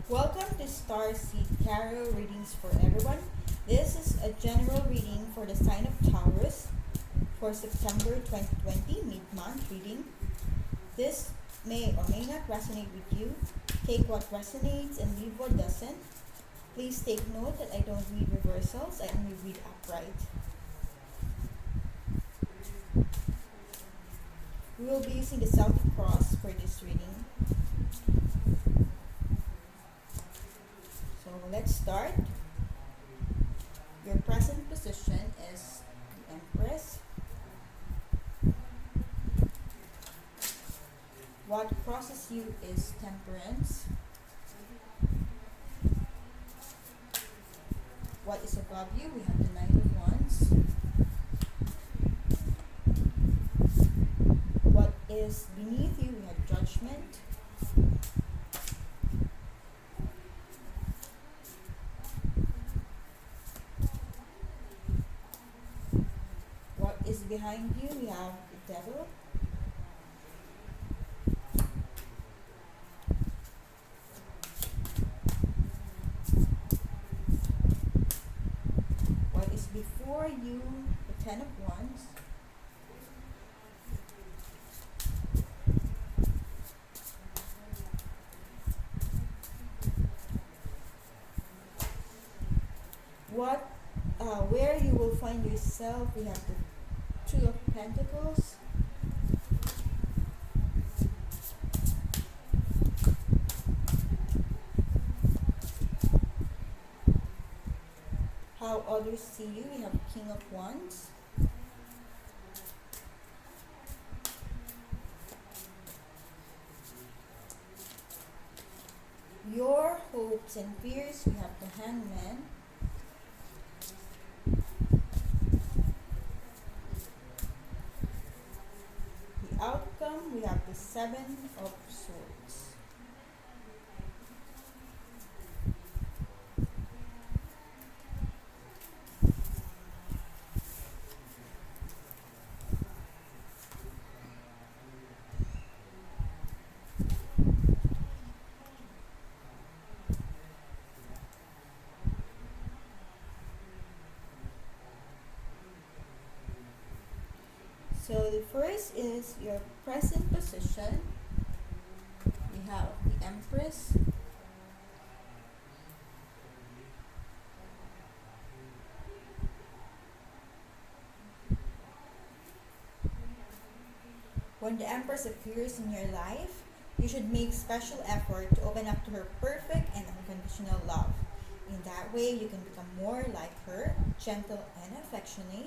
Welcome to Star Seed Tarot Readings for everyone. This is a general reading for the sign of Taurus for September 2020 mid-month reading. This may or may not resonate with you. Take what resonates and leave what doesn't. Please take note that I don't read reversals, I only read upright. We will be using the Celtic Cross for this reading. So let's start. Your present position is the Empress. What crosses you is Temperance. What is above you? We have the Knight of Wands. What is beneath you? We have Judgment. What is behind you? We have the Devil. What is before you? The Ten of Wands. Where you will find yourself, we have the Two of Pentacles. How others see you, we have King of Wands. Your hopes and fears, we have the Hangman. The outcome, we have the Seven of Swords. So the first is your present position. We have the Empress. When the Empress appears in your life, you should make special effort to open up to her perfect and unconditional love. In that way, you can become more like her, gentle and affectionate,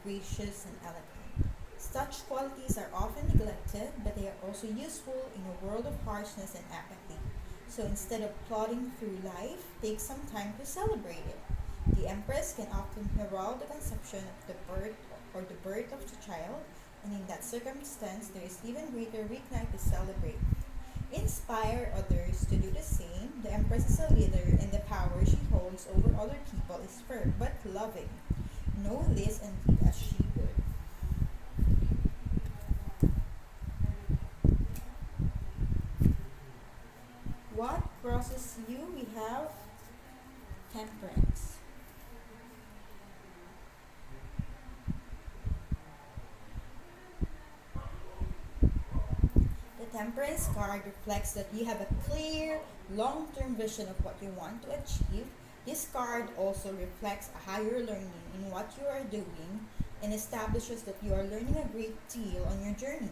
gracious and elegant. Such qualities are often neglected, but they are also useful in a world of harshness and apathy. So instead of plodding through life, take some time to celebrate it. The Empress can often herald the conception of the birth or the birth of the child, and in that circumstance, there is even greater weeknight to celebrate. Inspire others to do the same. The Empress is a leader, and the power she holds over other people is firm but loving. Know this and lead as she would. What crosses you? We have Temperance. The Temperance card reflects that you have a clear, long-term vision of what you want to achieve. This card also reflects a higher learning in what you are doing and establishes that you are learning a great deal on your journey.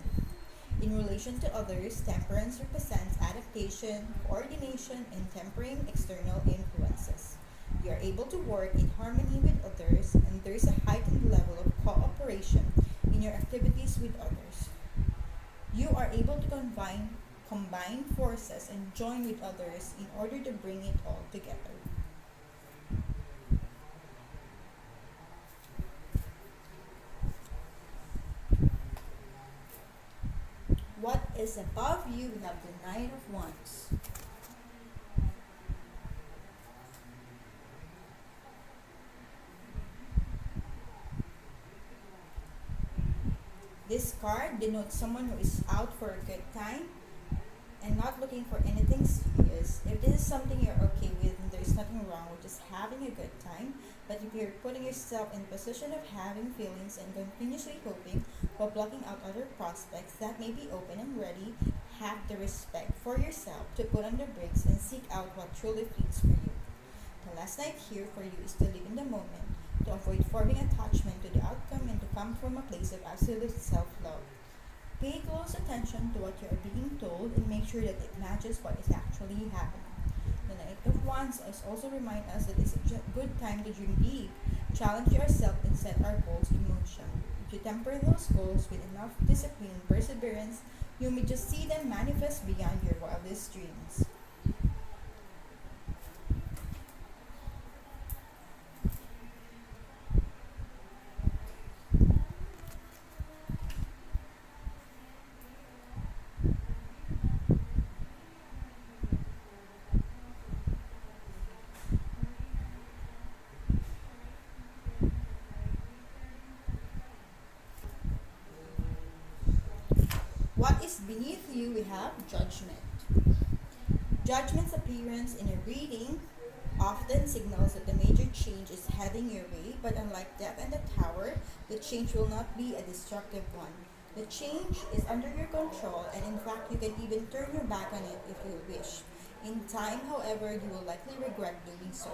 In relation to others, Temperance represents adaptation, coordination, and tempering external influences. You are able to work in harmony with others, and there is a heightened level of cooperation in your activities with others. You are able to combine forces and join with others in order to bring it all together. What is above you? We have the Knight of Wands. This card denotes someone who is out for a good time. and not looking for anything serious. If this is something you're okay with, then there's nothing wrong with just having a good time. But if you're putting yourself in a position of having feelings and continuously hoping while blocking out other prospects that may be open and ready, have the respect for yourself to put on the brakes and seek out what truly fits for you. The last night here for you is to live in the moment, to avoid forming attachment to the outcome, and to come from a place of absolute self love. Pay close attention to what you are being told and make sure that it matches what is actually happening. The Knight of Wands is also remind us that it's a good time to dream big, challenge yourself, and set our goals in motion. If you temper those goals with enough discipline and perseverance, you may just see them manifest beyond your wildest dreams. What is beneath you? We have judgment. Judgment's appearance in a reading often signals that the major change is heading your way, but unlike Death and the Tower, the change will not be a destructive one. The change is under your control, and in fact, you can even turn your back on it if you wish. In time, however, you will likely regret doing so.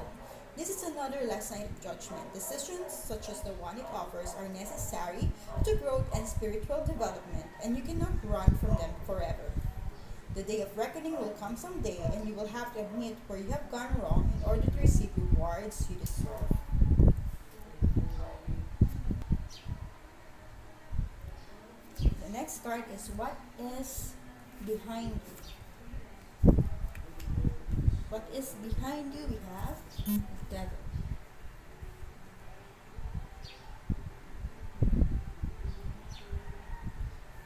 This is another lesson of judgment. Decisions, such as the one it offers, are necessary to growth and spiritual development, and you cannot run from them forever. The day of reckoning will come someday, and you will have to admit where you have gone wrong in order to receive rewards you deserve. The next card is what is behind you. What is behind you? We have Devil.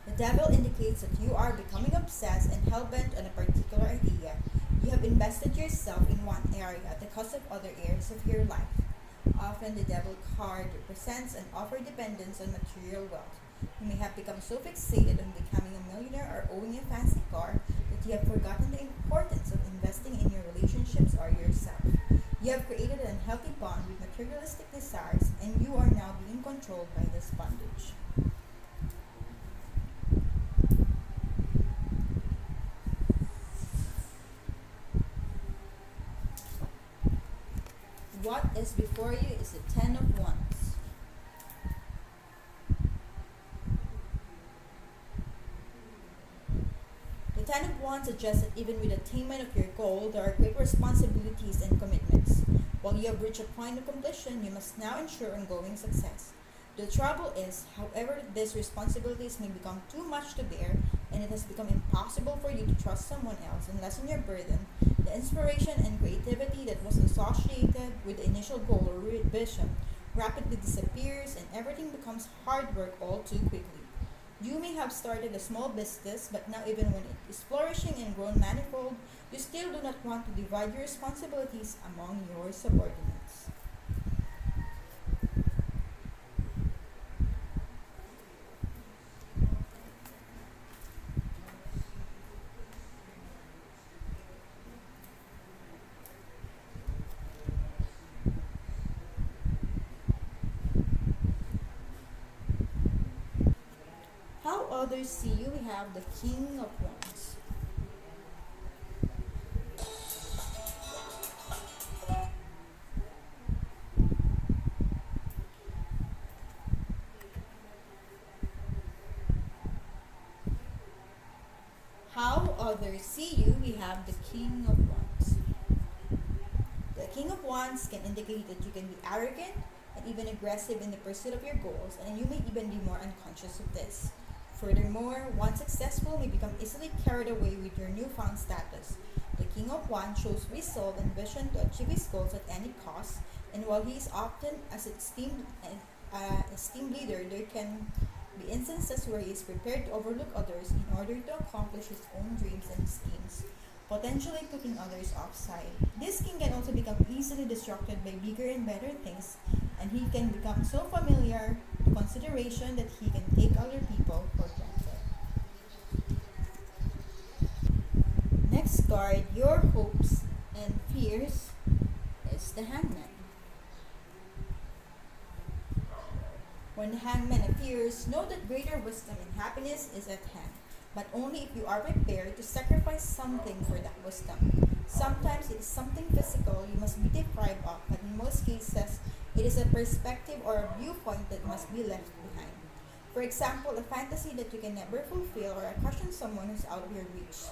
The devil indicates that you are becoming obsessed and hell-bent on a particular idea. You have invested yourself in one area at the cost of other areas of your life. Often the devil card represents an over-dependence on material wealth. You may have become so fixated on becoming a millionaire or owning a fancy car that you have forgotten the importance of investing in your relationships or yourself. You have created an unhealthy bond with materialistic desires, and you are now being controlled by this bondage. What is before you is the Ten of Wands. The Ten of Wands suggests that even with attainment of your goal, there are great responsibilities and commitments. While you have reached a point of completion, you must now ensure ongoing success. The trouble is, however, that these responsibilities may become too much to bear, and it has become impossible for you to trust someone else and lessen your burden. The inspiration and creativity that was associated with the initial goal or vision rapidly disappears, and everything becomes hard work all too quickly. You may have started a small business, but now even when it is flourishing and grown manifold, you still do not want to divide your responsibilities among your subordinates. How others see you, we have the King of Wands. How others see you, we have the King of Wands. The King of Wands can indicate that you can be arrogant and even aggressive in the pursuit of your goals, and you may even be more unconscious of this. Furthermore, one successful may become easily carried away with your newfound status. The King of Wands shows resolve and vision to achieve his goals at any cost, and while he is often as esteemed leader, there can be instances where he is prepared to overlook others in order to accomplish his own dreams and schemes, potentially putting others offside. This king can also become easily distracted by bigger and better things, and he can become so familiar to consideration that he can take other people for granted. next card, your hopes and fears, is the Hangman. When the Hangman appears, know that greater wisdom and happiness is at hand, but only if you are prepared to sacrifice something for that wisdom. Sometimes it is something physical you must be deprived of, but in most cases, it is a perspective or a viewpoint that must be left behind. For example, a fantasy that you can never fulfill or a crush on someone who's out of your reach.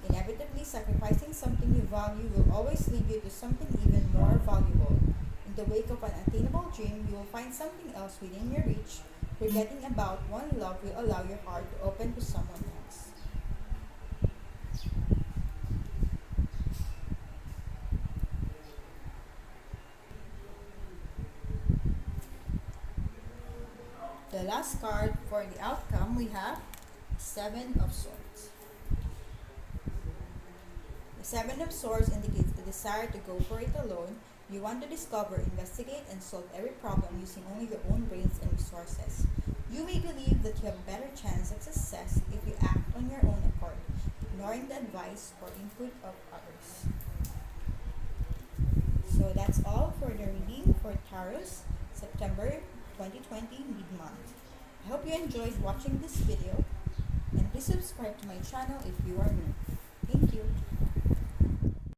Inevitably, sacrificing something you value will always lead you to something even more valuable. In the wake of an attainable dream, you will find something else within your reach. Forgetting about one love will allow your heart to open to someone else. The last card for the outcome, we have Seven of Swords. The Seven of Swords indicates the desire to go for it alone. You want to discover, investigate, and solve every problem using only your own brains and resources. You may believe that you have a better chance of success if you act on your own accord, ignoring the advice or input of others. So that's all for the reading for Taurus, September 2020 mid-month. I hope you enjoyed watching this video, and please subscribe to my channel if you are new. Thank you.